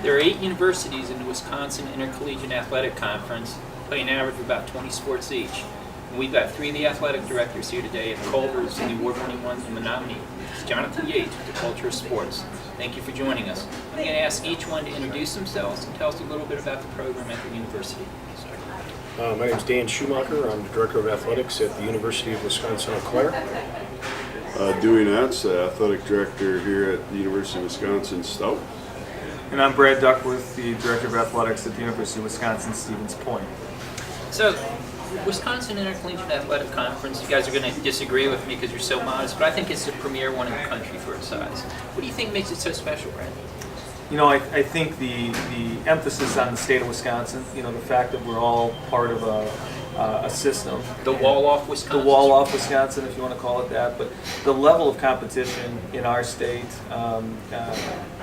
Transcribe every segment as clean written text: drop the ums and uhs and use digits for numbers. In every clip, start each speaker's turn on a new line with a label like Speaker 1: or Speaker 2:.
Speaker 1: There are 8 universities in the Wisconsin Intercollegiate Athletic Conference, play an average of about 20 sports each. And we've got 3 of the athletic directors here today, and Culver's the award-winning one and the nominee. It's Jonathan Yates with the Culture of Sports. Thank you for joining us. I'm going to ask each one to introduce themselves and tell us a little bit about the program at the university.
Speaker 2: My name is Dan Schumacher. I'm the Director of Athletics at the University of Wisconsin-Eau Claire.
Speaker 3: Dewey Nats, Athletic Director here at the University of Wisconsin-Stout.
Speaker 4: And I'm Brad Duckworth, the Director of Athletics at the University of Wisconsin-Stevens Point.
Speaker 1: So, Wisconsin Intercollegiate Athletic Conference, you guys are going to disagree with me because you're so modest, but I think it's the premier one in the country for its size. What do you think makes it so special, Brad?
Speaker 4: You know, I think the emphasis on the state of Wisconsin, you know, the fact that we're all part of a system.
Speaker 1: The wall-off Wisconsin?
Speaker 4: The wall-off Wisconsin, if you want to call it that. But the level of competition in our state,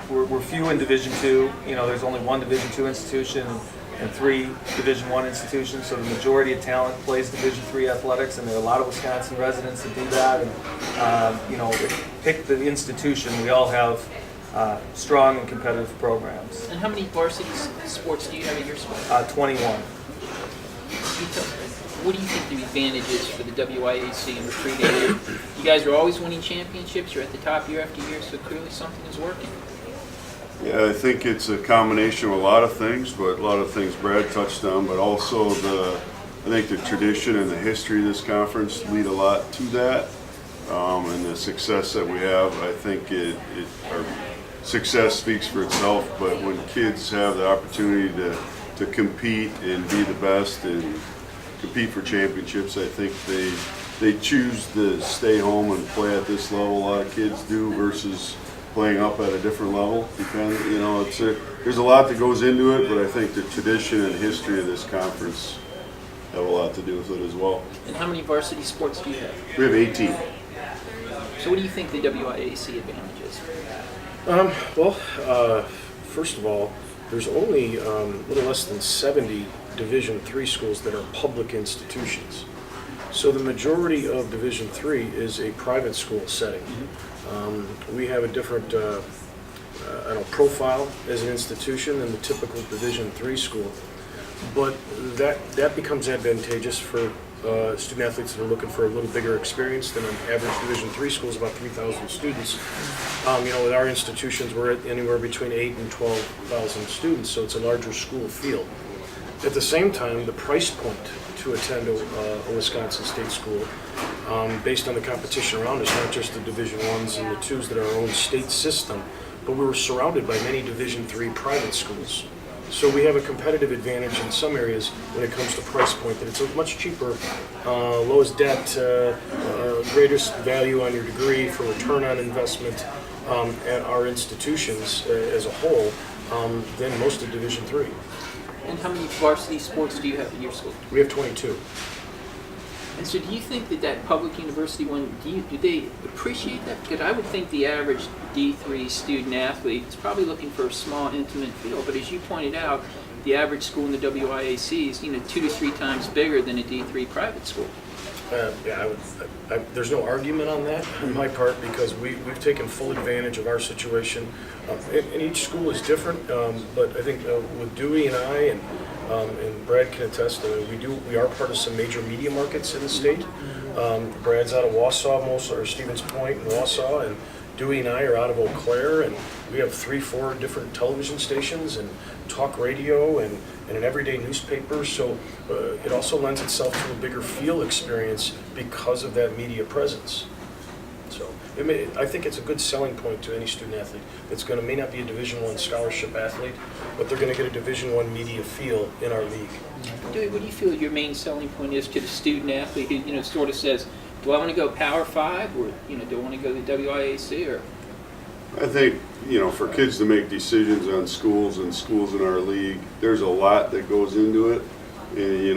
Speaker 4: we're few in Division II. You know, there's only one Division II institution and 3 Division I institutions, so the majority of talent plays Division III athletics, and there are a lot of Wisconsin residents that do that. And, you know, pick the institution, we all have strong and competitive programs.
Speaker 1: And how many varsity sports do you have at your school?
Speaker 4: 21.
Speaker 1: What do you think the advantage is for the WIAC in recruiting? You guys are always winning championships, you're at the top year after year, so clearly something is working.
Speaker 3: Yeah, I think it's a combination of a lot of things, but a lot of things Brad touched on, but also I think the tradition and the history of this conference lead a lot to that, and the success that we have. I think our success speaks for itself, but when kids have the opportunity to compete and be the best and compete for championships, I think they choose to stay home and play at this level. A lot of kids do versus playing up at a different level. You know, there's a lot that goes into it, but I think the tradition and history of this conference have a lot to do with it as well.
Speaker 1: And how many varsity sports do you have?
Speaker 3: We have 18.
Speaker 1: So what do you think the WIAC advantage is?
Speaker 2: First of all, there's only a little less than 70 Division III schools that are public institutions. So the majority of Division III is a private school setting. We have a different profile as an institution than the typical Division III school, but that becomes advantageous for student athletes that are looking for a little bigger experience than an average Division III school is about 3,000 students. You know, with our institutions, we're at anywhere between 8,000 and 12,000 students, so it's a larger school field. At the same time, the price point to attend a Wisconsin State school, based on the competition around us, not just the Division Is and the IIs that are our own state system, but we were surrounded by many Division III private schools. So we have a competitive advantage in some areas when it comes to price point, that it's a much cheaper, lowest debt, greatest value on your degree for return on investment at our institutions as a whole than most of Division III.
Speaker 1: And how many varsity sports do you have at your school?
Speaker 2: We have 22.
Speaker 1: And so do you think that public university one, do they appreciate that? Because I would think the average D3 student athlete is probably looking for a small, intimate feel, but as you pointed out, the average school in the WIAC is 2 to 3 times bigger than a D3 private school.
Speaker 2: There's no argument on that on my part, because we've taken full advantage of our situation. And each school is different, but I think with Dewey and I, and Brad can attest, we are part of some major media markets in the state. Brad's out of Wausau, or Stevens Point in Wausau, and Dewey and I are out of Eau Claire, and we have 3-4 different television stations and talk radio and an everyday newspaper. So it also lends itself to a bigger field experience because of that media presence. So I think it's a good selling point to any student athlete that's may not be a Division I scholarship athlete, but they're going to get a Division I media feel in our league.
Speaker 1: Dewey, what do you feel your main selling point is to the student athlete who sort of says, do I want to go Power 5 or do I want to go to the WIAC? Or
Speaker 3: I think, for kids to make decisions on schools and schools in our league, there's a lot that goes into it. And,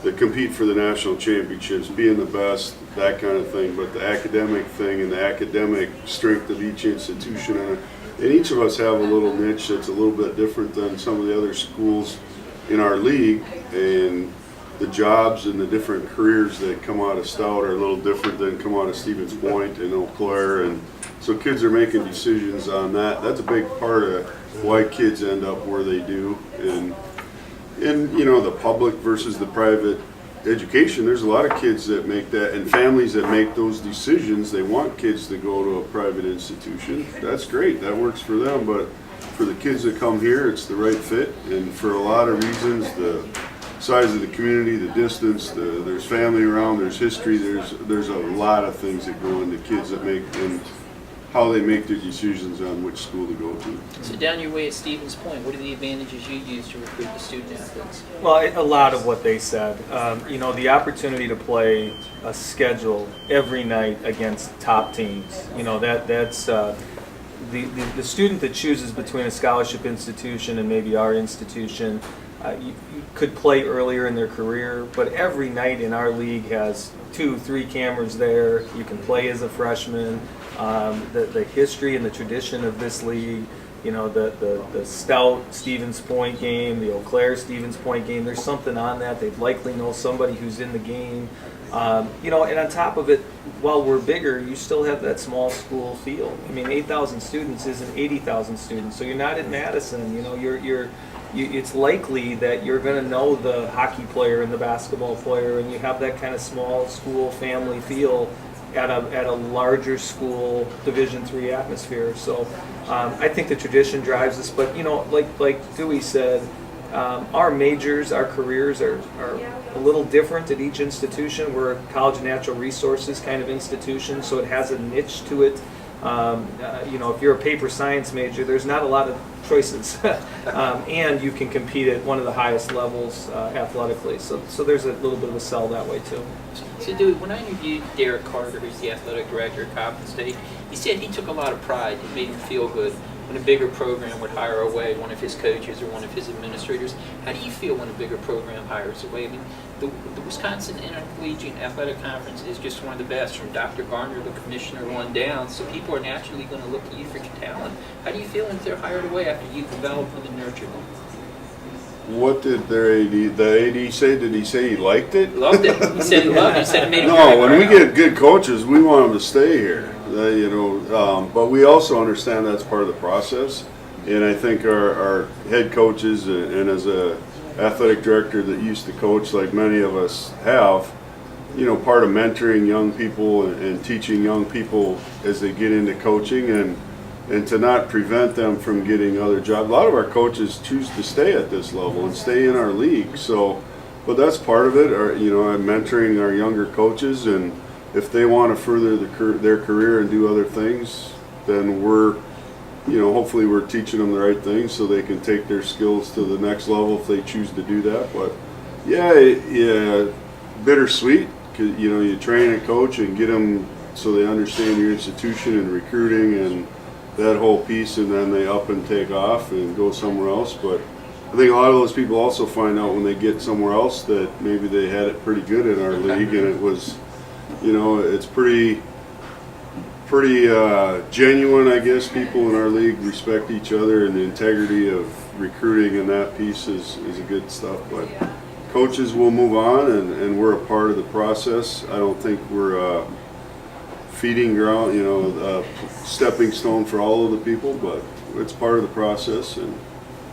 Speaker 3: the compete for the national championships, being the best, that kind of thing, but the academic thing and the academic strength of each institution. And each of us have a little niche that's a little bit different than some of the other schools in our league. And the jobs and the different careers that come out of Stout are a little different than come out of Stevens Point and Eau Claire. And so kids are making decisions on that. That's a big part of why kids end up where they do. And you know, the public versus the private education, there's a lot of kids that make that, and families that make those decisions. They want kids to go to a private institution. That's great, that works for them, but for the kids that come here, it's the right fit. And for a lot of reasons, the size of the community, the distance, there's family around, there's history, there's a lot of things that go into kids that make, and how they make their decisions on which school to go to.
Speaker 1: So down your way at Stephen's Point, what are the advantages you use to recruit the student athletes?
Speaker 4: Well, a lot of what they said. You know, the opportunity to play a schedule every night against top teams. You know, that's the student that chooses between a scholarship institution and maybe our institution. You could play earlier in their career, but every night in our league has 2-3 cameras there. You can play as a freshman. The history and the tradition of this league, you know, the Stout Stevens Point game, the Eau Claire Stevens Point game, there's something on that. They'd likely know somebody who's in the game. You know, and on top of it, while we're bigger, you still have that small school feel. I mean, 8,000 students isn't 80,000 students, so you're not in Madison. You know, it's likely that you're going to know the hockey player and the basketball player, and you have that kind of small school family feel at a larger school Division III atmosphere. So I think the tradition drives us. But you know, like Dewey said, our majors, our careers are a little different at each institution. We're a college of natural resources kind of institution, so it has a niche to it. You know, if you're a paper science major, there's not a lot of choices, and you can compete at one of the highest levels athletically. So there's a little bit of a sell that way too.
Speaker 1: So, Dewey, when I interviewed Derek Carter, who's the athletic director at Coppin State, he said he took a lot of pride. It made him feel good when a bigger program would hire away one of his coaches or one of his administrators. How do you feel when a bigger program hires away? I mean, the Wisconsin Intercollegiate Athletic Conference is just one of the best, from Dr. Garner, the commissioner, on down, so people are naturally going to look at you for your talent. How do you feel if they're hired away after you develop them and nurture them?
Speaker 3: What did the AD say? Did he say he liked it?
Speaker 1: Loved it. He said he loved it. He said it made him
Speaker 3: No,
Speaker 1: very
Speaker 3: when we
Speaker 1: proud.
Speaker 3: get good coaches, we want them to stay here. You know, but we also understand that's part of the process. And I think our head coaches, and as a athletic director that used to coach, like many of us have, you know, part of mentoring young people and teaching young people as they get into coaching, and to not prevent them from getting other jobs. A lot of our coaches choose to stay at this level and stay in our league. So, but that's part of it. You know, I'm mentoring our younger coaches, and if they want to further their career and do other things, then we're, you know, hopefully we're teaching them the right things so they can take their skills to the next level if they choose to do that. But yeah, bittersweet, 'cause, you know, you train a coach and get them so they understand your institution and recruiting and that whole piece, and then they up and take off and go somewhere else. But I think a lot of those people also find out when they get somewhere else that maybe they had it pretty good in our league, and it was, you know, it's pretty genuine, I guess. People in our league respect each other, and the integrity of recruiting and that piece is a good stuff. But coaches will move on, and we're a part of the process. I don't think we're feeding ground, you know, stepping stone for all of the people, but it's part of the process. And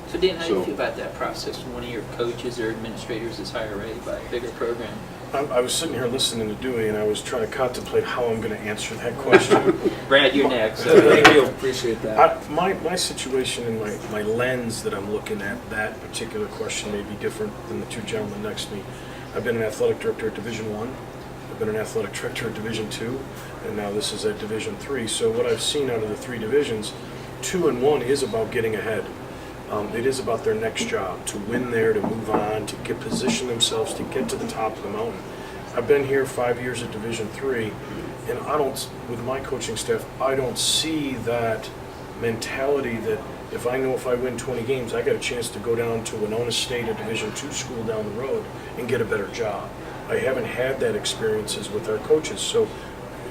Speaker 1: So Dan, how do you feel about that process when one of your coaches or administrators is hired away by a bigger program?
Speaker 2: I was sitting here listening to Dewey, and I was trying to contemplate how I'm going to answer that question.
Speaker 1: Brad, you're next.
Speaker 4: Thank you. Appreciate that.
Speaker 2: My situation and my lens that I'm looking at that particular question may be different than the two gentlemen next to me. I've been an athletic director at Division I. I've been an athletic director at Division II, and now this is at Division III. So what I've seen out of the three divisions, 2 and 1 is about getting ahead. It is about their next job, to win there, to move on, to position themselves, to get to the top of the mountain. I've been here 5 years at Division III, and with my coaching staff, I don't see that mentality that if I win 20 games, I got a chance to go down to Winona State, a Division II school down the road, and get a better job. I haven't had that experiences with our coaches. So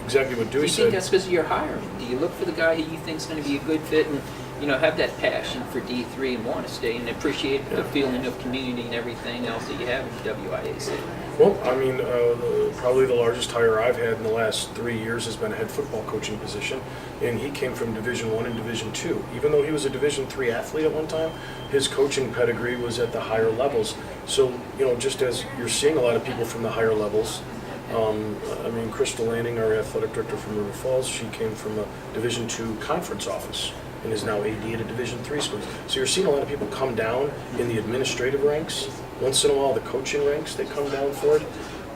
Speaker 2: exactly what
Speaker 1: Do
Speaker 2: Dewey
Speaker 1: you
Speaker 2: said.
Speaker 1: think that's because of your hiring? Do you look for the guy who you think is going to be a good fit? And have that passion for D3 and want to stay and appreciate the feeling of community and everything else that you have in WIAC?
Speaker 2: Well, I mean, probably the largest hire I've had in the last 3 years has been a head football coaching position, and he came from Division I and Division II. Even though he was a Division III athlete at one time, his coaching pedigree was at the higher levels. So, just as you're seeing a lot of people from the higher levels, I mean, Crystal Lanning, our athletic director from River Falls, she came from a Division II conference office and is now AD at a Division III school. So you're seeing a lot of people come down in the administrative ranks. Once in a while, the coaching ranks, they come down for it.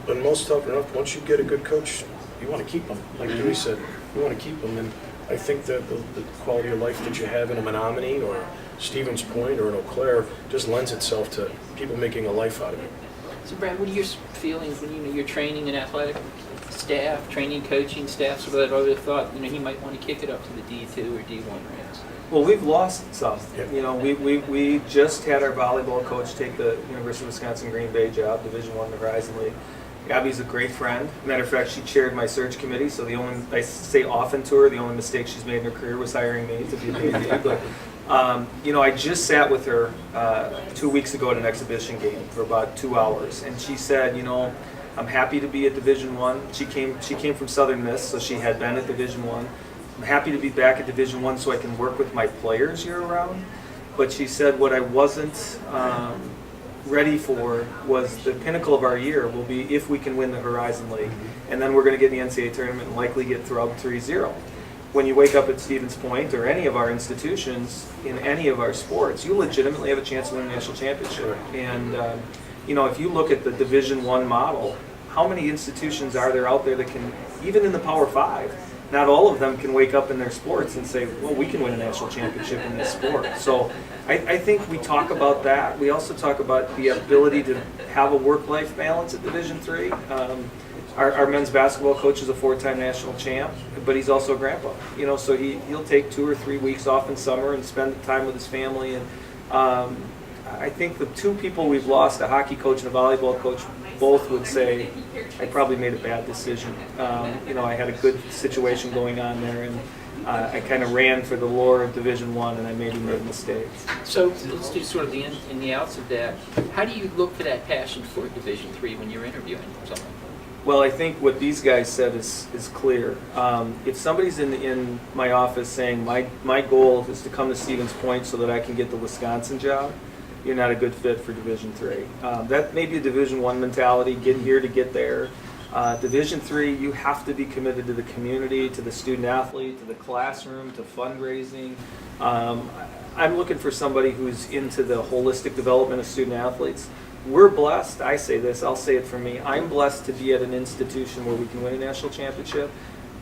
Speaker 2: But most often enough, once you get a good coach, you want to keep them. Like Dewey said, you want to keep them. And I think that the quality of life that you have in a Menominee or Stevens Point or in Eau Claire just lends itself to people making a life out of it.
Speaker 1: So Brad, what are your feelings when you're training an athletic staff, training coaching staff, so that other thought, he might want to kick it up to the D2 or D1 ranks?
Speaker 4: Well, we've lost some.
Speaker 2: Yeah.
Speaker 4: We just had our volleyball coach take the University of Wisconsin Green Bay job, Division I in the Horizon League. Gabby's a great friend. Matter of fact, she chaired my search committee, so I say often to her, the only mistake she's made in her career was hiring me to be the AD. But I just sat with her 2 weeks ago at an exhibition game for about 2 hours, and she said, I'm happy to be at Division I. She came from Southern Miss, so she had been at Division I. I'm happy to be back at Division I so I can work with my players year-round. But she said what I wasn't ready for was the pinnacle of our year will be if we can win the Horizon League. And then we're going to get in the NCAA tournament and likely get through 3-0. When you wake up at Stevens Point or any of our institutions in any of our sports, you legitimately have a chance to win a national championship. And if you look at the Division I model, how many institutions are there out there that can, even in the Power Five, not all of them can wake up in their sports and say, well, we can win a national championship in this sport. So I think we talk about that. We also talk about the ability to have a work-life balance at Division III. Our men's basketball coach is a 4-time national champ, but he's also a grandpa. So he'll take 2 or 3 weeks off in summer and spend time with his family. And I think the two people we've lost, a hockey coach and a volleyball coach, both would say, I probably made a bad decision. I had a good situation going on there, and I kind of ran for the lure of Division I, and I maybe made mistakes.
Speaker 1: So let's do sort of the in the outs of that. How do you look for that passion for Division III when you're interviewing someone?
Speaker 4: Well, I think what these guys said is clear. If somebody's in my office saying, my goal is to come to Stevens Point so that I can get the Wisconsin job, you're not a good fit for Division III. That may be a Division I mentality, get here to get there. Division III, you have to be committed to the community, to the student athlete, to the classroom, to fundraising. I'm looking for somebody who's into the holistic development of student athletes. We're blessed, I say this, I'll say it for me, I'm blessed to be at an institution where we can win a national championship.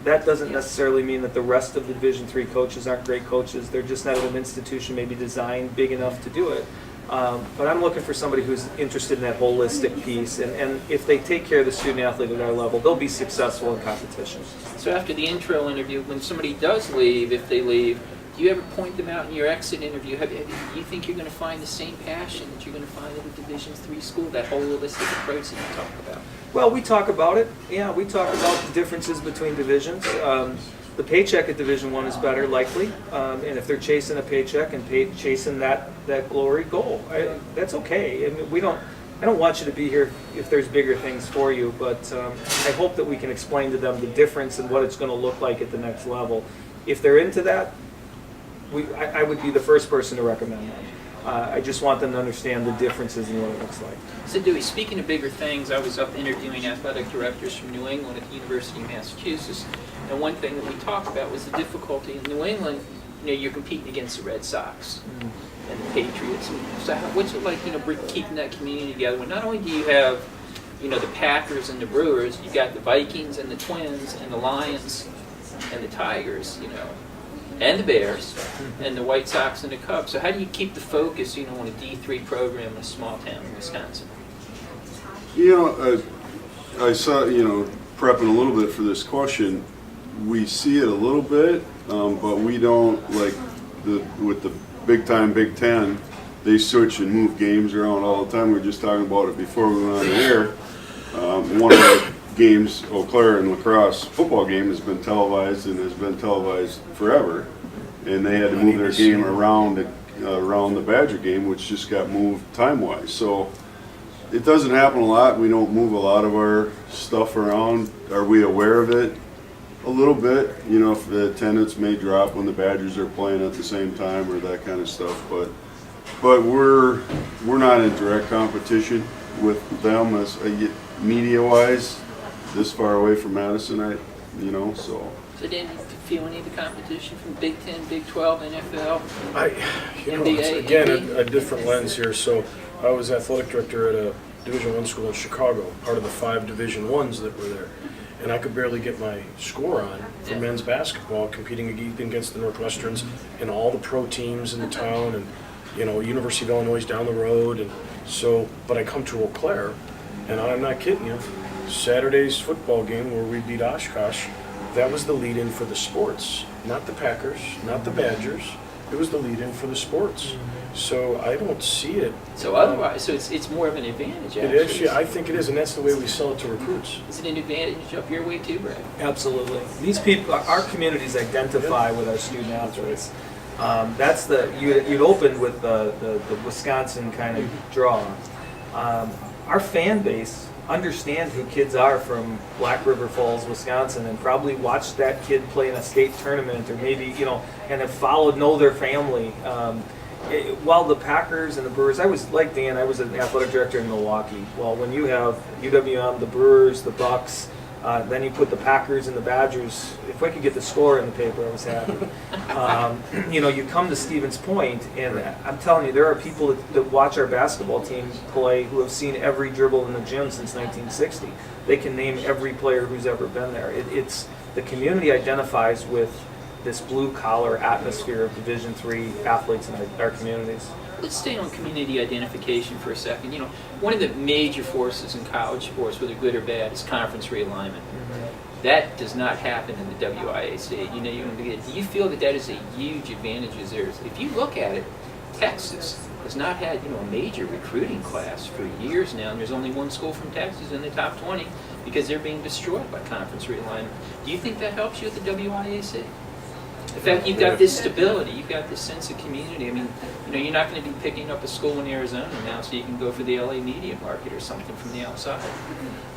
Speaker 4: That doesn't necessarily mean that the rest of the Division III coaches aren't great coaches. They're just not at an institution maybe designed big enough to do it. But I'm looking for somebody who's interested in that holistic piece, and if they take care of the student athlete at our level, they'll be successful in competition.
Speaker 1: So after the intro interview, when somebody does leave, if they leave, do you ever point them out in your exit interview? Do you think you're going to find the same passion that you're going to find at a Division III school, that holistic approach that you talk about?
Speaker 4: Well, we talk about it. Yeah, we talk about the differences between divisions. The paycheck at Division I is better, likely, and if they're chasing a paycheck and chasing that glory goal, that's okay. I mean, I don't want you to be here if there's bigger things for you, but I hope that we can explain to them the difference and what it's going to look like at the next level. If they're into that, I would be the first person to recommend them. I just want them to understand the differences in what it looks like.
Speaker 1: So Dewey, speaking of bigger things, I was up interviewing athletic directors from New England at the University of Massachusetts, and one thing that we talked about was the difficulty in New England. You're competing against the Red Sox and the Patriots. So what's it like, keeping that community together? When not only do you have, the Packers and the Brewers, you got the Vikings and the Twins and the Lions and the Tigers, and the Bears, and the White Sox and the Cubs. So how do you keep the focus, on a D3 program in a small town in Wisconsin?
Speaker 3: I saw, prepping a little bit for this question, we see it a little bit, but we don't, with the big-time Big Ten, they switch and move games around all the time. We were just talking about it before we went on the air. One of our games, Eau Claire and lacrosse football game, has been televised and has been televised forever. and they had to move their game around the Badger game, which just got moved time-wise. So it doesn't happen a lot. We don't move a lot of our stuff around. Are we aware of it? A little bit. You know, if the attendance may drop when the Badgers are playing at the same time or that kind of stuff. But we're not in direct competition with them as media-wise. This far away from Madison, so.
Speaker 1: So Dan, do you feel any of the competition from Big Ten, Big 12, NFL,
Speaker 2: It's, again, a different lens here. So I was athletic director at a Division I school in Chicago, part of the 5 Division Is that were there. And I could barely get my score on for men's basketball, competing against the Northwesterns and all the pro teams in the town, and University of Illinois down the road. And so, but I come to Eau Claire, and I'm not kidding you, Saturday's football game where we beat Oshkosh, that was the lead-in for the sports, not the Packers, not the Badgers. It was the lead-in for the sports. So I don't see it.
Speaker 1: So otherwise, so it's more of an advantage, actually.
Speaker 2: It is, yeah, I think it is, and that's the way we sell it to recruits.
Speaker 1: Is it an advantage up your way too, Brad?
Speaker 4: Absolutely. These people, our communities identify with our student athletes. You'd open with the Wisconsin kind of draw. Our fan base understand who kids are from Black River Falls, Wisconsin, and probably watched that kid play in a state tournament, or maybe and have know their family. While the Packers and the Brewers, I was like Dan, I was an athletic director in Milwaukee. Well, when you have UWM, the Brewers, the Bucks, then you put the Packers and the Badgers. If I could get the score in the paper, I was happy. You come to Stevens Point, and I'm telling you, there are people that watch our basketball team play who have seen every dribble in the gym since 1960. They can name every player who's ever been there. It's the community identifies with this blue-collar atmosphere of Division III athletes in our communities.
Speaker 1: Let's stay on community identification for a second. One of the major forces in college sports, whether good or bad, is conference realignment. Mm-hmm. That does not happen in the WIAC. Do you feel that is a huge advantage? If you look at it, Texas has not had a major recruiting class for years now, and there's only one school from Texas in the top 20 because they're being destroyed by conference realignment. Do you think that helps you at the WIAC? In fact, you've got this stability, you've got this sense of community. I mean, you're not going to be picking up a school in Arizona now, so you can go for the LA media market or something from the outside.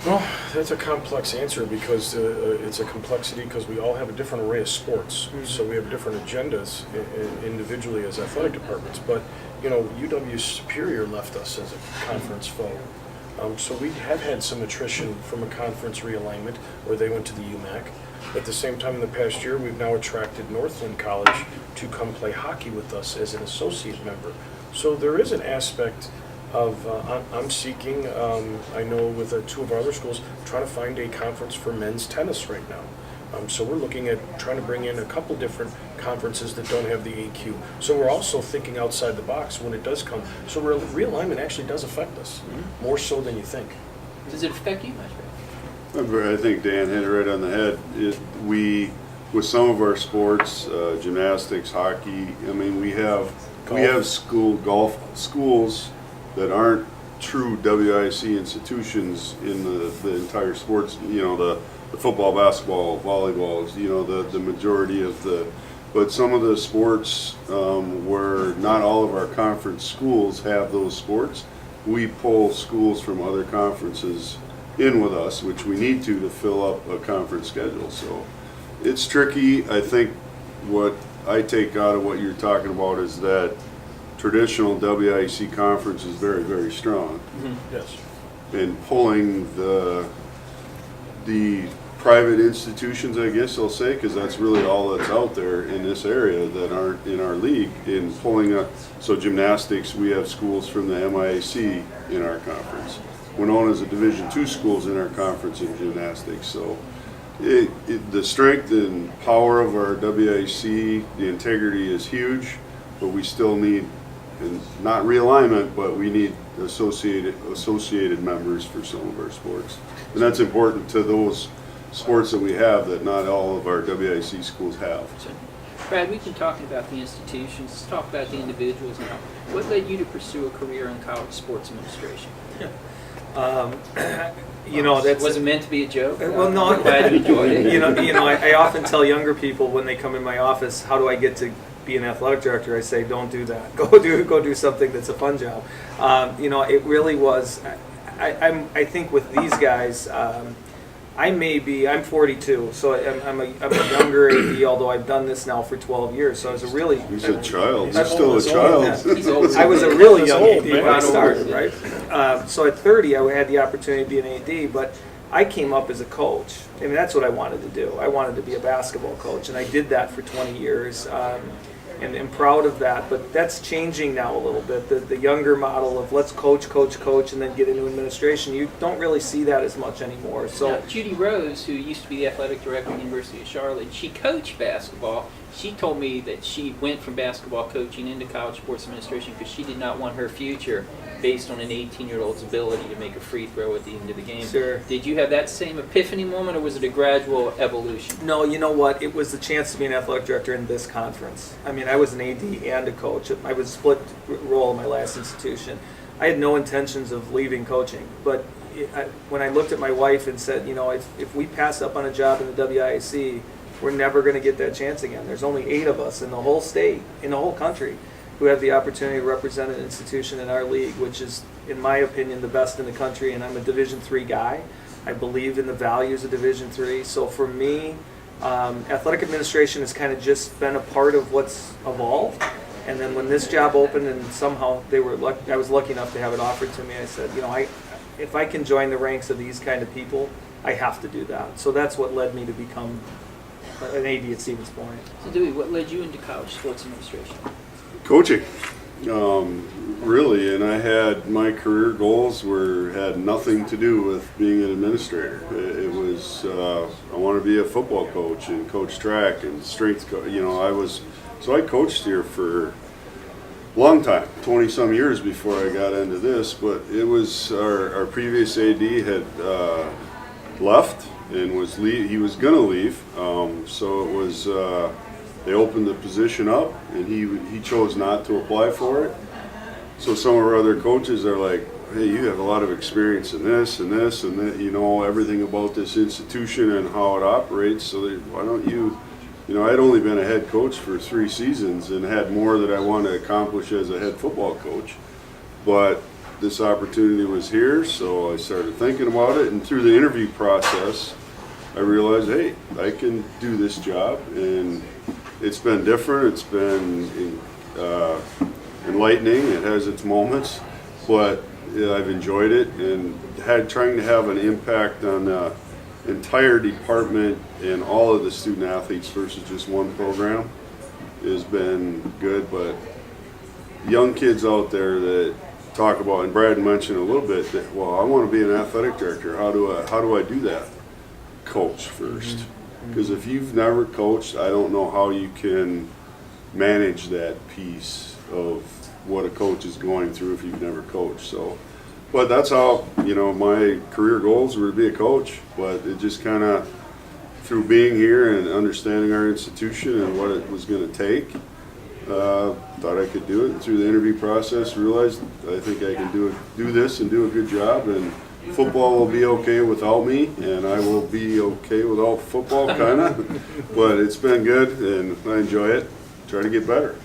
Speaker 2: Well, that's a complex answer because it's a complexity because we all have a different array of sports. Mm-hmm. So we have different agendas individually as athletic departments. But, UW Superior left us as a conference foe. So we have had some attrition from a conference realignment where they went to the UMAC. At the same time, in the past year, we've now attracted Northland College to come play hockey with us as an associate member. So there is an aspect of, I'm seeking, I know with 2 of our other schools, trying to find a conference for men's tennis right now. So we're looking at trying to bring in a couple different conferences that don't have the AQ. So we're also thinking outside the box when it does come. So realignment actually does affect us, more so than you think.
Speaker 1: Does it affect you much, Brad?
Speaker 3: I think Dan hit it right on the head. With some of our sports, gymnastics, hockey, we have golf schools that aren't true WIC institutions in the entire sports. The football, basketball, volleyball is the majority of the. But some of the sports where not all of our conference schools have those sports, we pull schools from other conferences in with us, which we need to fill up a conference schedule. So it's tricky. I think what I take out of what you're talking about is that traditional WIC conference is very, very strong.
Speaker 2: Mm-hmm. Yes.
Speaker 3: And pulling the private institutions, I guess I'll say, because that's really all that's out there in this area that aren't in our league, in pulling up. So gymnastics, we have schools from the MIAC in our conference. We're known as a Division II schools in our conference in gymnastics. So the strength and power of our WIC, the integrity is huge, but we still need, and not realignment, but we need associated members for some of our sports. And that's important to those sports that we have that not all of our WIC schools have.
Speaker 1: So, Brad, we've been talking about the institutions. Let's talk about the individuals now. What led you to pursue a career in college sports administration?
Speaker 4: That's
Speaker 1: was it meant to be a joke?
Speaker 4: Well, no,
Speaker 1: I'm glad you enjoyed it.
Speaker 4: I often tell younger people when they come in my office, how do I get to be an athletic director, I say, don't do that. Go do something that's a fun job. It really was. I think with these guys, I'm 42, so I'm a younger AD, although I've done this now for 12 years. So I was
Speaker 3: He's a child.
Speaker 2: He's
Speaker 3: He's still a
Speaker 2: old.
Speaker 3: child.
Speaker 1: He's old.
Speaker 4: I was a really
Speaker 2: He's
Speaker 4: young
Speaker 2: old,
Speaker 4: AD
Speaker 2: man.
Speaker 4: when I started, right? So at 30, I had the opportunity to be an AD, but I came up as a coach. I mean, that's what I wanted to do. I wanted to be a basketball coach, and I did that for 20 years. And I'm proud of that, but that's changing now a little bit. The younger model of let's coach, and then get into administration, you don't really see that as much anymore. So
Speaker 1: Now, Judy Rose, who used to be the athletic director at the University of Charlotte, she coached basketball. She told me that she went from basketball coaching into college sports administration because she did not want her future based on an 18-year-old's ability to make a free throw at the end of the game.
Speaker 4: Sure.
Speaker 1: Did you have that same epiphany moment, or was it a gradual evolution?
Speaker 4: no, you know what? It was the chance to be an athletic director in this conference. I mean, I was an AD and a coach. I was split role in my last institution. I had no intentions of leaving coaching, but when I looked at my wife and said, if we pass up on a job in the WIAC, we're never going to get that chance again. There's only 8 of us in the whole state, in the whole country, who have the opportunity to represent an institution in our league, which is, in my opinion, the best in the country. And I'm a Division III guy. I believe in the values of Division III. So for me, athletic administration has kind of just been a part of what's evolved. And then when this job opened, and somehow I was lucky enough to have it offered to me, I said, if I can join the ranks of these kind of people, I have to do that. So that's what led me to become an AD at Stevens Point.
Speaker 1: So, Dewey, what led you into college sports administration?
Speaker 3: Coaching, really, and I had my career goals had nothing to do with being an administrator. It was I want to be a football coach and coach track and strength coach. I coached here for a long time, 20-some years before I got into this. But it was our previous AD had left and he was gonna leave, so it was. They opened the position up, and he chose not to apply for it. So some of our other coaches are like, hey, you have a lot of experience in this and this and that, everything about this institution and how it operates, so why don't you, I'd only been a head coach for 3 seasons and had more that I wanted to accomplish as a head football coach. But this opportunity was here, so I started thinking about it, and through the interview process, I realized, hey, I can do this job, and it's been different. It's been enlightening. It has its moments, but I've enjoyed it, and trying to have an impact on the entire department and all of the student athletes versus just one program has been good. But young kids out there that talk about, and Brad mentioned a little bit, that, well, I want to be an athletic director. How do I do that? Coach first. Because if you've never coached, I don't know how you can manage that piece of what a coach is going through if you've never coached. So, but that's how, my career goals were to be a coach. But it just kind of, through being here and understanding our institution and what it was going to take, thought I could do it. And through the interview process, realized I think I can do this and do a good job. And football will be okay without me, and I will be okay without football, kind of. But it's been good, and I enjoy it. Try to get better.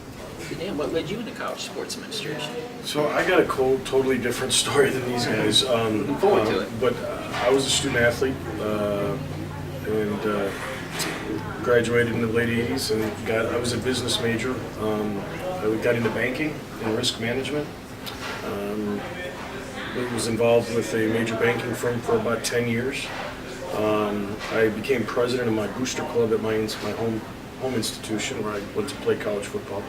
Speaker 1: Dan, what led you into college sports administration?
Speaker 2: So I got a totally different story than these guys.
Speaker 1: Looking forward to it.
Speaker 2: But I was a student athlete and graduated in the late 80s, and I was a business major. I got into banking and risk management. I was involved with a major banking firm for about 10 years. I became president of my booster club at my home institution where I went to play college football.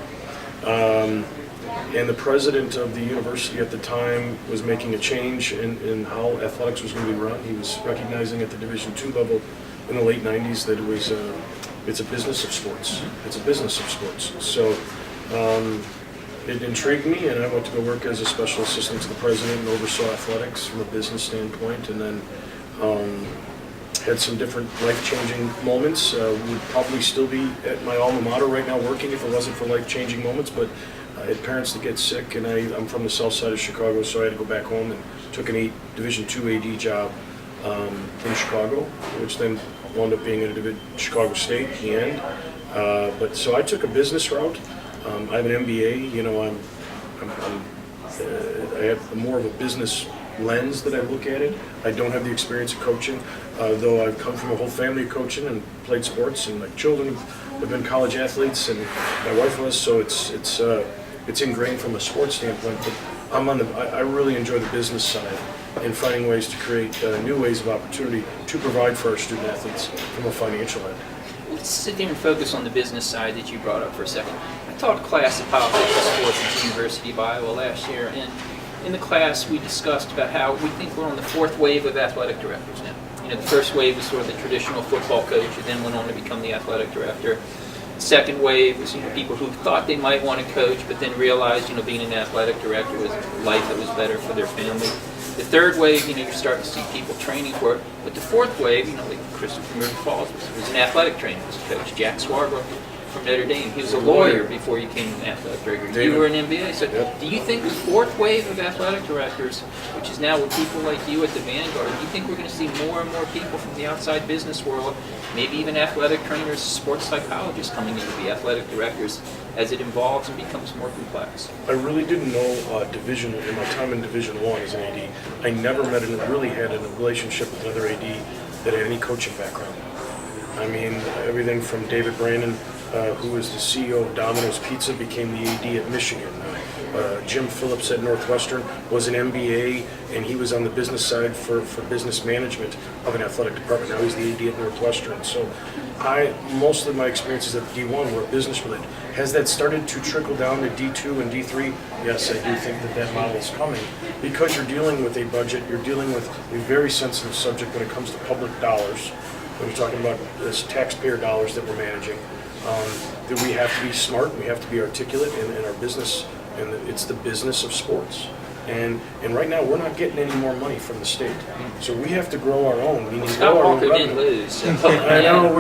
Speaker 2: And the president of the university at the time was making a change in how athletics was going to be run. He was recognizing at the Division II level in the late 90s that it's a business of sports. It's a business of sports. So it intrigued me, and I went to go work as a special assistant to the president and oversaw athletics from a business standpoint, and then had some different life-changing moments. Would probably still be at my alma mater right now working if it wasn't for life-changing moments, but I had parents that get sick, and I'm from the south side of Chicago, so I had to go back home and took an Division II AD job in Chicago, which then wound up being at Chicago State in the end. But so I took a business route. I have an MBA. You know, I have more of a business lens that I look at it. I don't have the experience of coaching, though I've come from a whole family of coaching and played sports, and my children have been college athletes, and my wife was. So it's ingrained from a sports standpoint. But I really enjoy the business side and finding ways to create new ways of opportunity to provide for our student athletes from a financial end.
Speaker 1: Let's sit there and focus on the business side that you brought up for a second. I taught a class of politics and sports at the University of Iowa last year, and in the class we discussed about how we think we're on the fourth wave of athletic directors now. You know, the first wave was sort of the traditional football coach who then went on to become the athletic director. The second wave was, you know, people who thought they might want to coach but then realized, you know, being an athletic director was a life that was better for their family. The third wave, you know, you're starting to see people training for it. But the fourth wave, you know, like Christopher River Falls was an athletic trainer, was a coach. Jack Swarbrick from Notre Dame, he was a lawyer before he became an athletic director. You were an MBA. So do you think the fourth wave of athletic directors, which is now with people like you at the Vanguard, do you think we're going to see more and more people from the outside business world, maybe even athletic trainers, sports psychologists coming into the athletic directors as it evolves and becomes more complex?
Speaker 2: I really didn't know division in my time in Division I as an AD. I never met and really had a relationship with another AD that had any coaching background. I mean, everything from David Brandon, who was the CEO of Domino's Pizza, became the AD at Michigan. Jim Phillips at Northwestern was an MBA, and he was on the business side for business management of an athletic department. Now he's the AD at Northwestern. So most of my experiences at D1 were business related. Has that started to trickle down to D2 and D3? Yes, I do think that model is coming, because you're dealing with a budget, you're dealing with a very sensitive subject when it comes to public dollars, when you're talking about this taxpayer dollars that we're managing, that we have to be smart, we have to be articulate in our business, and it's the business of sports. And right now, we're not getting any more money from the state. So we have to grow our own, meaning
Speaker 1: Scott
Speaker 2: grow our own
Speaker 1: Walker
Speaker 2: revenue.
Speaker 1: did lose. So,
Speaker 2: I know,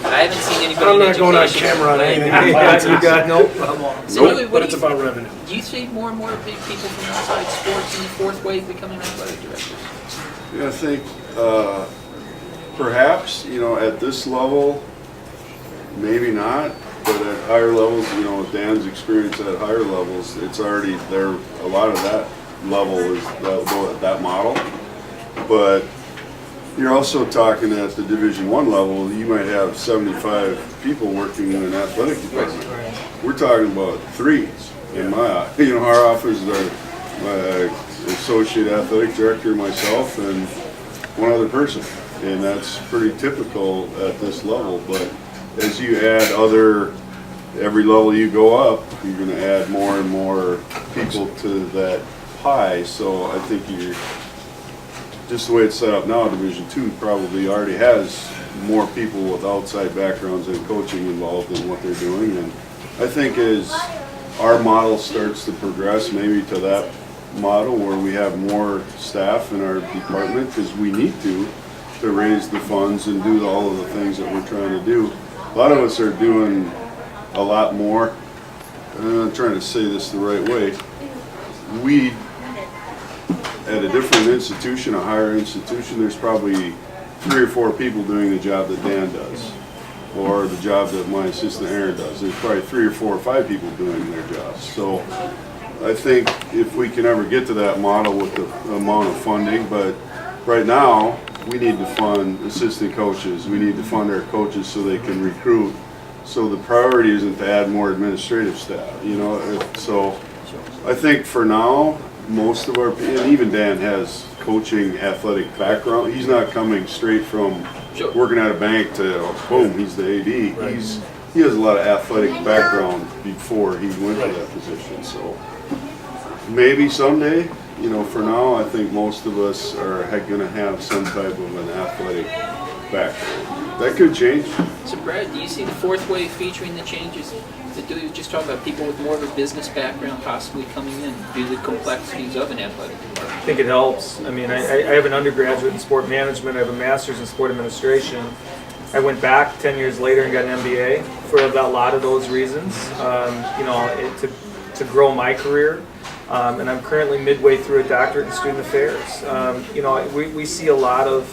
Speaker 1: I haven't seen anybody
Speaker 2: I'm
Speaker 1: in
Speaker 2: not going on
Speaker 1: education
Speaker 2: camera on
Speaker 1: complain.
Speaker 2: anything.
Speaker 4: You got no problem.
Speaker 1: So
Speaker 3: Nope.
Speaker 1: what
Speaker 2: But
Speaker 1: do
Speaker 2: it's
Speaker 1: you-
Speaker 2: about revenue.
Speaker 1: Do you see more and more big people from outside sports in the fourth wave becoming athletic directors?
Speaker 3: Yeah, I think perhaps, at this level, maybe not, but at higher levels, Dan's experience at higher levels, it's already there. A lot of that level is that model. But you're also talking at the Division I level, you might have 75 people working in an athletic department. We're talking about 3 in my office. Our office is my associate athletic director, myself, and one other person. And that's pretty typical at this level. But as you add every level you go up, you're going to add more and more people to that pie. So I think just the way it's set up now, Division II probably already has more people with outside backgrounds and coaching involved in what they're doing. And I think as our model starts to progress, maybe to that model where we have more staff in our department, because we need to raise the funds and do all of the things that we're trying to do. A lot of us are doing a lot more. I'm trying to say this the right way. We, at a different institution, a higher institution, there's probably 3 or 4 people doing the job that Dan does, or the job that my assistant Aaron does. There's probably 3 or 4 or 5 people doing their jobs. So I think if we can ever get to that model with the amount of funding, but right now, we need to fund assistant coaches. We need to fund our coaches so they can recruit. So the priority isn't to add more administrative staff, So I think for now, most of and even Dan has coaching athletic background. He's not coming straight from working at a bank to boom, he's the AD.
Speaker 2: Right.
Speaker 3: He has a lot of athletic background before he went to that position. So maybe someday. For now, I think most of us are going to have some type of an athletic background. That could change.
Speaker 1: So Brad, do you see the fourth wave featuring the changes that you just talk about people with more of a business background possibly coming in due to the complexities of an athletic department?
Speaker 4: I think it helps. I mean, I have an undergraduate in sport management. I have a master's in sport administration. I went back 10 years later and got an MBA for a lot of those reasons, to grow my career. And I'm currently midway through a doctorate in student affairs. We see a lot of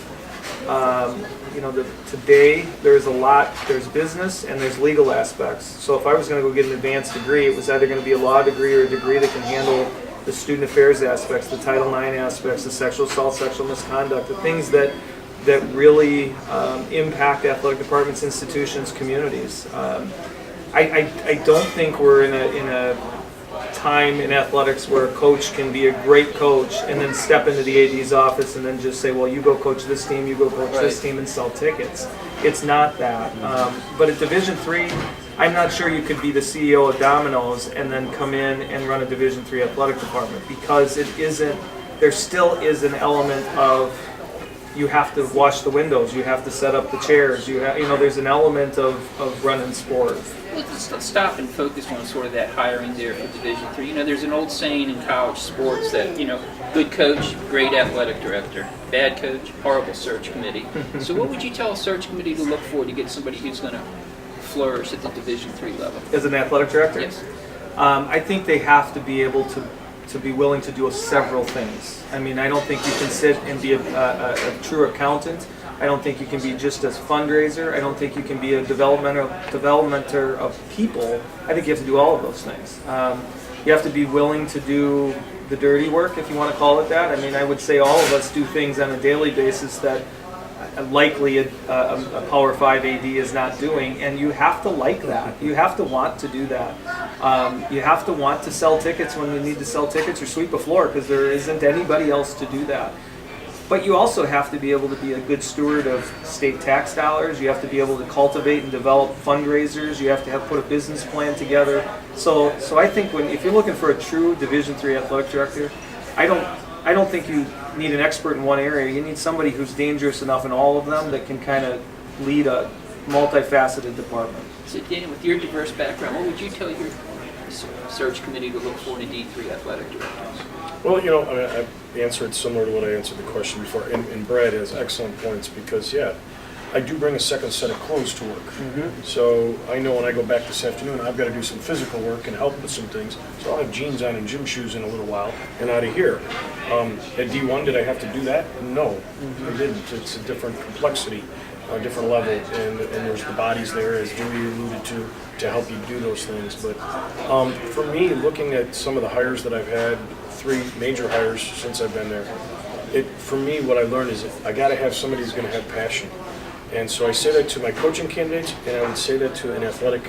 Speaker 4: Today there's a lot, there's business and there's legal aspects. So if I was going to go get an advanced degree, it was either going to be a law degree or a degree that can handle the student affairs aspects, the Title IX aspects, the sexual assault, sexual misconduct, the things that really impact athletic departments, institutions, communities. I don't think we're in a time in athletics where a coach can be a great coach and then step into the AD's office and then just say, well, you go coach this team, you go coach this team, and sell tickets. It's not that. But at Division III, I'm not sure you could be the CEO of Domino's and then come in and run a Division III athletic department, because it isn't. There still is an element of you have to wash the windows, you have to set up the chairs, there's an element of running sport.
Speaker 1: Let's stop and focus on sort of that hiring there for Division III. There's an old saying in college sports that, good coach, great athletic director. Bad coach, horrible search committee. So what would you tell a search committee to look for to get somebody who's going to flourish at the Division III level?
Speaker 4: As an athletic director?
Speaker 1: Yes.
Speaker 4: I think they have to be able to be willing to do several things. I mean, I don't think you can sit and be a true accountant. I don't think you can be just a fundraiser. I don't think you can be a developmenter of people. I think you have to do all of those things. You have to be willing to do the dirty work, if you want to call it that. I mean, I would say all of us do things on a daily basis that likely a Power 5 AD is not doing, and you have to like that. You have to want to do that. You have to want to sell tickets when you need to sell tickets or sweep a floor, because there isn't anybody else to do that. But you also have to be able to be a good steward of state tax dollars. You have to be able to cultivate and develop fundraisers. You have to put a business plan together. So I think if you're looking for a true Division III athletic director, I don't think you need an expert in one area. You need somebody who's dangerous enough in all of them that can kind of lead a multifaceted department.
Speaker 1: So Danny, with your diverse background, what would you tell your search committee to look for in a D3 athletic director?
Speaker 2: Well, I answered similar to what I answered the question before, and Brad has excellent points because, I do bring a second set of clothes to work. Mm-hmm. So I know when I go back this afternoon, I've got to do some physical work and help with some things. So I'll have jeans on and gym shoes in a little while and out of here. At D1, did I have to do that? No, I didn't. It's a different complexity, a different level, and there's the bodies there, as Dewey alluded to help you do those things. But for me, looking at some of the hires that I've had, 3 major hires since I've been there, for me, what I learned is I got to have somebody who's going to have passion. And so I say that to my coaching candidates, and I would say that to an athletic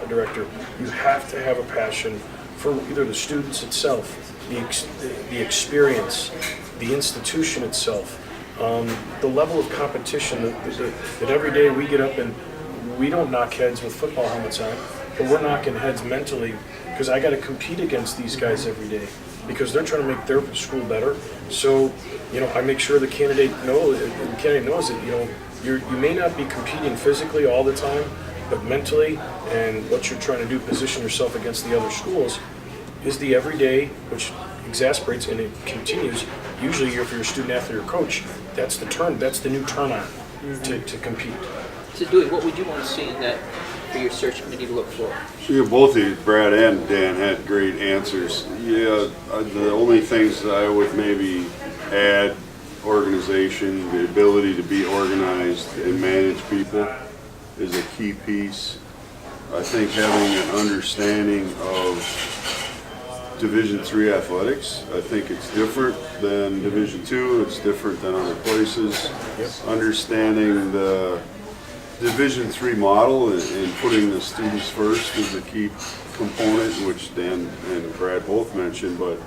Speaker 2: director. You have to have a passion for either the students itself, the experience, the institution itself, the level of competition that every day we get up and we don't knock heads with football helmets on, but we're knocking heads mentally because I got to compete against these guys every day because they're trying to make their school better. So, I make sure the candidate knows that, you may not be competing physically all the time, but mentally and what you're trying to do, position yourself against the other schools, is the everyday, which exasperates and it continues. Usually if you're a student athlete or coach, that's the new turn on to compete.
Speaker 1: So Dewey, what would you want to see in that for your search committee to look for?
Speaker 3: Both of you, Brad and Dan, had great answers. The only things that I would maybe add, organization, the ability to be organized and manage people is a key piece. I think having an understanding of Division III athletics, I think it's different than Division II, it's different than other places. Yep. Understanding the Division III model and putting the students first is a key component, which Dan and Brad both mentioned, but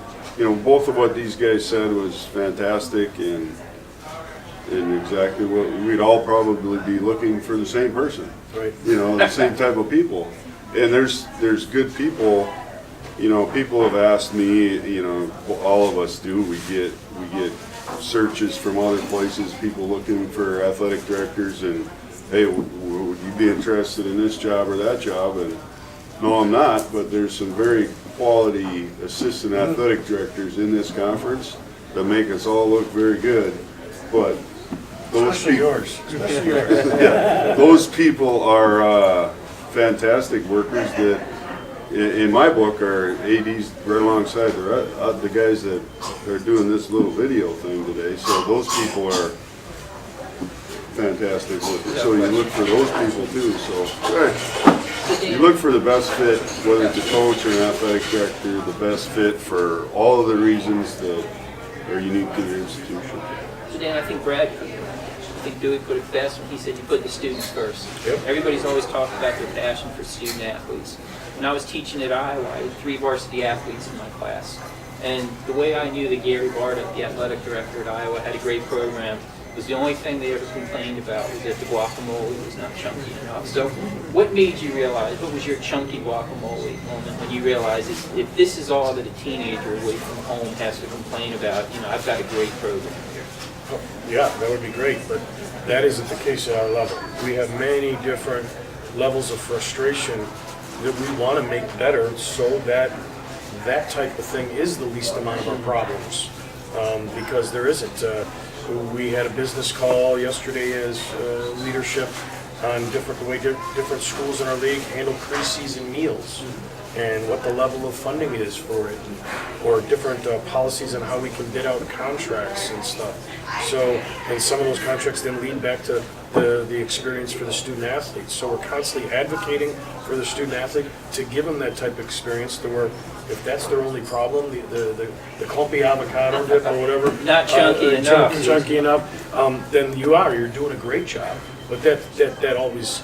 Speaker 3: both of what these guys said was fantastic and exactly what we'd all probably be looking for, the same person.
Speaker 2: Right.
Speaker 3: The same type of people. And there's good people. People have asked me, all of us do, we get searches from other places, people looking for athletic directors and, hey, would you be interested in this job or that job? And no, I'm not, but there's some very quality assistant athletic directors in this conference that make us all look very good. But
Speaker 2: especially yours.
Speaker 3: Yeah, those people are fantastic workers that, in my book, are ADs right alongside the guys that are doing this little video thing today. So those people are fantastic looking. So you look for those people too, so. You look for the best fit, whether it's a coach or an athletic director, the best fit for all of the reasons that are unique to your institution.
Speaker 1: So Dan, I think Dewey put it best when he said you put the students first.
Speaker 2: Yep.
Speaker 1: Everybody's always talked about their passion for student athletes. When I was teaching at Iowa, I had 3 varsity athletes in my class. And the way I knew that Gary Barta, the athletic director at Iowa, had a great program was the only thing they ever complained about was that the guacamole was not chunky enough. So what made you realize, what was your chunky guacamole moment when you realized if this is all that a teenager away from home has to complain about, I've got a great program here.
Speaker 2: Yeah, that would be great, but that isn't the case at our level. We have many different levels of frustration that we want to make better so that that type of thing is the least amount of our problems, because there isn't. We had a business call yesterday as leadership on the way different schools in our league handle preseason meals and what the level of funding is for it, or different policies on how we can bid out contracts and stuff. So, and some of those contracts then lead back to the experience for the student athletes. So we're constantly advocating for the student athlete to give them that type of experience to where if that's their only problem, the clumpy avocado dip or whatever,
Speaker 1: Not chunky enough.
Speaker 2: chunky enough, then you're doing a great job. But that always,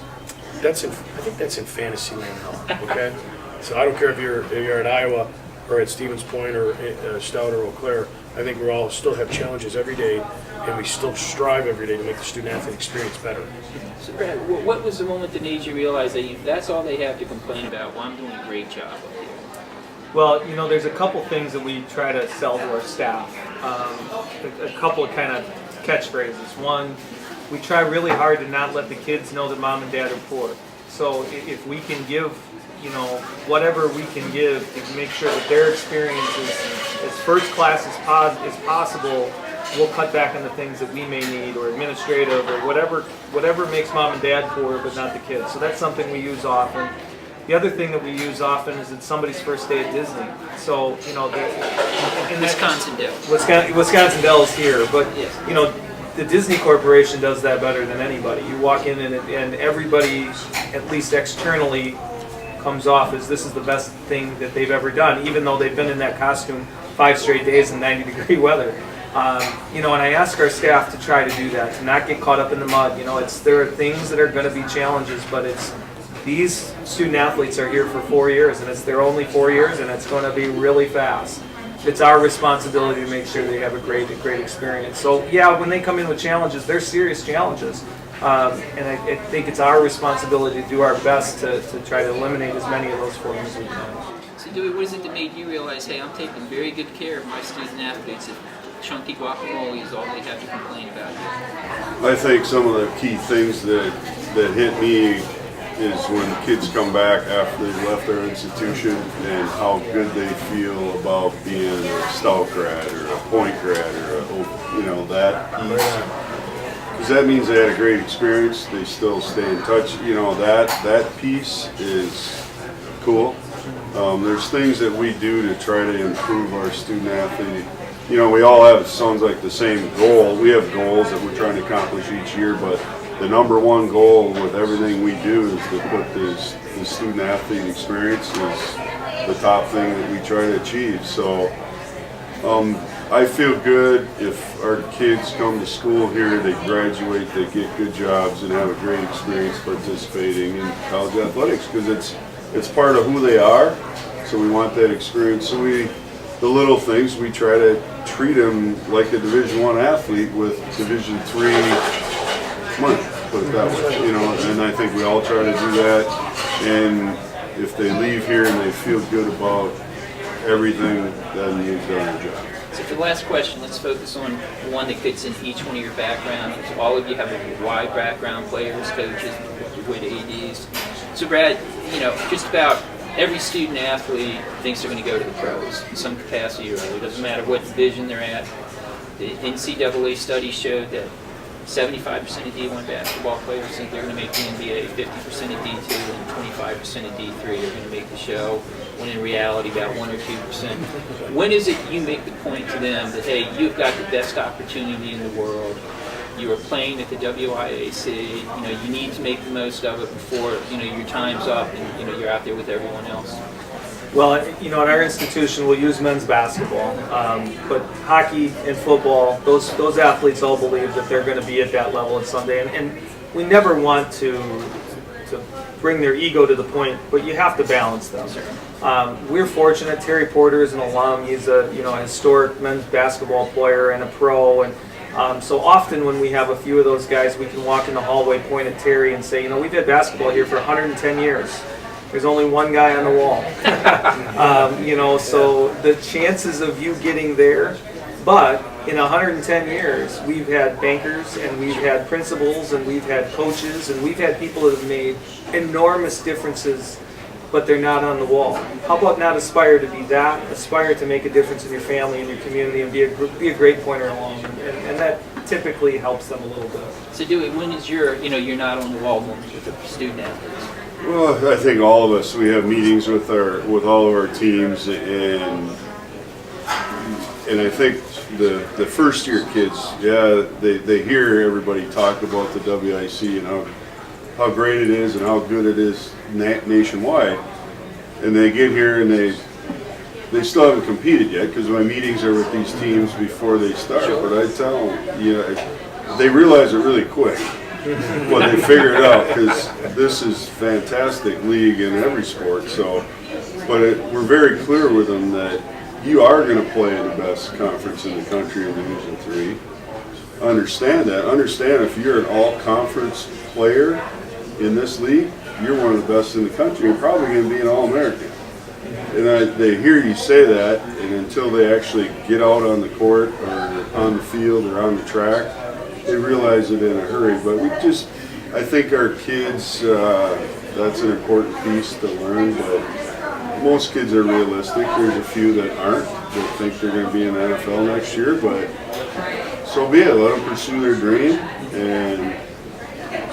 Speaker 2: I think that's in fantasy land now, okay? So I don't care if you're at Iowa or at Stevens Point or Stout or Eau Claire. I think we all still have challenges every day, and we still strive every day to make the student-athlete experience better.
Speaker 1: So Brad, what was the moment that made you realize that that's all they have to complain about? Well, I'm doing a great job up here.
Speaker 4: Well, there's a couple things that we try to sell to our staff. A couple of kind of catchphrases. One, we try really hard to not let the kids know that mom and dad are poor. So if we can give, whatever we can give to make sure that their experience is as first class as possible, we'll cut back on the things that we may need, or administrative, or whatever makes mom and dad poor, but not the kids. So that's something we use often. The other thing that we use often is it's somebody's first day at Disney. So,
Speaker 1: Wisconsin Dell.
Speaker 4: Wisconsin Dell is here, but
Speaker 1: Yes.
Speaker 4: The Disney Corporation does that better than anybody. You walk in and everybody, at least externally, comes off as this is the best thing that they've ever done, even though they've been in that costume 5 straight days in 90-degree weather. And I ask our staff to try to do that, to not get caught up in the mud. There are things that are going to be challenges, but these student athletes are here for 4 years, and it's their only 4 years, and it's going to be really fast. It's our responsibility to make sure they have a great experience. So yeah, when they come in with challenges, they're serious challenges. And I think it's our responsibility to do our best to try to eliminate as many of those for them as we can.
Speaker 1: So Dewey, what is it that made you realize, hey, I'm taking very good care of my student athletes if chunky guacamole is all they have to complain about here?
Speaker 3: I think some of the key things that hit me is when kids come back after they've left their institution and how good they feel about being a Stout grad or a Point grad or that piece. Because that means they had a great experience. They still stay in touch. That piece is cool. There's things that we do to try to improve our student athlete. We all have, it sounds like, the same goal. We have goals that we're trying to accomplish each year, but the number one goal with everything we do is to put this student athlete experience is the top thing that we try to achieve. So I feel good if our kids come to school here, they graduate, they get good jobs, and have a great experience participating in college athletics, because it's part of who they are. So we want that experience. So the little things, we try to treat them like a Division I athlete with Division III money, put it that way. And I think we all try to do that. And if they leave here and they feel good about everything, then you've done your job.
Speaker 1: So for the last question, let's focus on one that fits in each one of your backgrounds. All of you have a wide background, players, coaches, your way to ADs. So Brad, just about every student athlete thinks they're going to go to the pros in some capacity or other. It doesn't matter what division they're at. The NCAA study showed that 75% of D1 basketball players think they're going to make the NBA, 50% of D2, and 25% of D3 are going to make the show, when in reality about 1 or 2%. When is it you make the point to them that, hey, you've got the best opportunity in the world, You are playing at the WIAC. You know, you need to make the most of it before, you know, your time's up and, you know, you're out there with everyone else.
Speaker 4: Well, you know, at our institution, we'll use men's basketball, but hockey and football, those athletes all believe that they're going to be at that level on Sunday, and we never want to bring their ego to the point, but you have to balance them. We're fortunate. Terry Porter is an alum. He's a historic men's basketball player and a pro, and so often when we have a few of those guys, we can walk in the hallway, point at Terry, and say, you know, we've had basketball here for 110 years. There's only one guy on the wall. You know, so the chances of you getting there, but in 110 years, we've had bankers and we've had principals and we've had coaches and we've had people that have made enormous differences, but they're not on the wall. How about not aspire to be that? Aspire to make a difference in your family and your community and be a great pointer along, and that typically helps them a little bit.
Speaker 1: So Dewey, when is your, you know, you're not on the wall moment with the student athletes?
Speaker 3: Well, I think all of us, we have meetings with all of our teams, and I think the first year kids, yeah, they hear everybody talk about the WIC and how great it is and how good it is nationwide, and they get here and they still haven't competed yet, because my meetings are with these teams before they start. Sure. But I tell them, yeah, they realize it really quick. Well, they figure it out, because this is fantastic league in every sport. So, but we're very clear with them that you are going to play in the best conference in the country in Division III. Understand that. Understand if you're an all-conference player in this league, you're one of the best in the country. You're probably going to be an All-American. And they hear you say that, and until they actually get out on the court or on the field or on the track, they realize it in a hurry. But I think our kids, that's an important piece to learn, but most kids are realistic. There's a few that aren't, that think they're going to be in the NFL next year, but so be it. Let them pursue their dream, and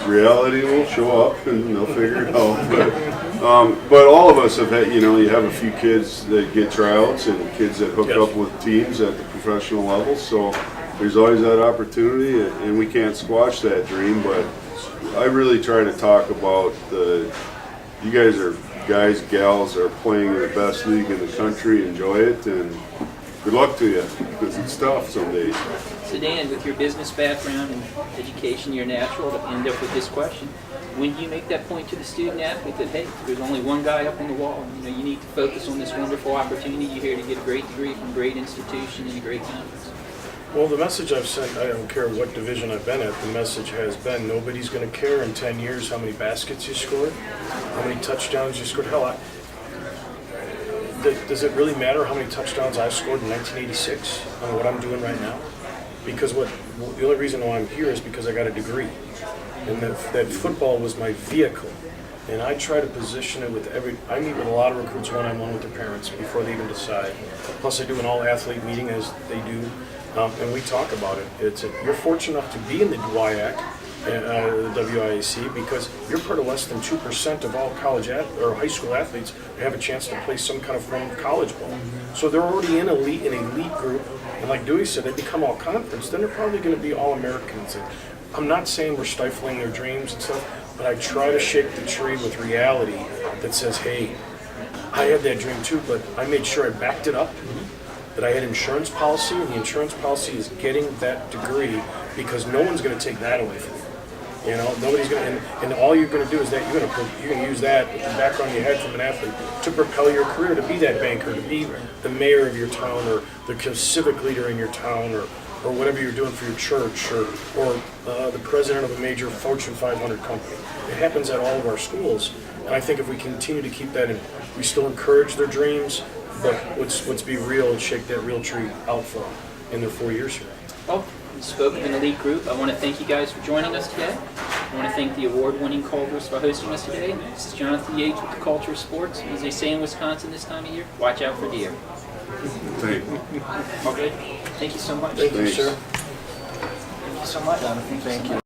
Speaker 3: reality will show up, and they'll figure it out. But all of us have had, you know, you have a few kids that get tryouts and kids that hook up with teams at the professional level, so there's always that opportunity, and we can't squash that dream. But I really try to talk about you guys are guys, gals are playing in the best league in the country. Enjoy it, and good luck to you, because it's tough some days.
Speaker 1: So Dan, with your business background and education, you're natural to end up with this question. When do you make that point to the student athlete that, hey, there's only one guy up on the wall, you know, you need to focus on this wonderful opportunity. You're here to get a great degree from a great institution and a great conference?
Speaker 2: Well, the message I've sent, I don't care what division I've been at, the message has been nobody's going to care in 10 years how many baskets you scored, how many touchdowns you scored. Hell, does it really matter how many touchdowns I scored in 1986 on what I'm doing right now? Because the only reason why I'm here is because I got a degree. And that football was my vehicle. And I try to position it with I meet with a lot of recruits one-on-one with their parents before they even decide. Plus I do an all-athlete meeting, as they do. And we talk about it. You're fortunate enough to be in the WIAC, the WIAC, because you're part of less than 2% of all college or high school athletes who have a chance to play some kind of form of college ball. So they're already in an elite group, and like Dewey said, they become all conference. Then they're probably going to be all Americans. And I'm not saying we're stifling their dreams and stuff, but I try to shake the tree with reality that says, hey, I had that dream too, but I made sure I backed it up. That I had insurance policy, and the insurance policy is getting that degree, because no one's going to take that away from you. You know, nobody's going to, and all you're going to do is that you're going to use that with the background you had from an athlete to propel your career, to be that banker, to be the mayor of your town, or the civic leader in your town, or whatever you're doing for your church, or the president of a major Fortune 500 company. It happens at all of our schools, and I think if we continue to keep that in, we still encourage their dreams. But let's be real and shake that real tree out for them in their 4 years here.
Speaker 1: Well, we spoke of an elite group. I want to thank you guys for joining us today. I want to thank the award-winning Culvers for hosting us today. This is Jonathan Yates with the Culture of Sports. As they say in Wisconsin this time of year, watch out for deer.
Speaker 3: Thank you.
Speaker 1: All good? Thank you so much.
Speaker 2: Thank you, sir.
Speaker 1: Thank you so much.
Speaker 4: Jonathan, thank you.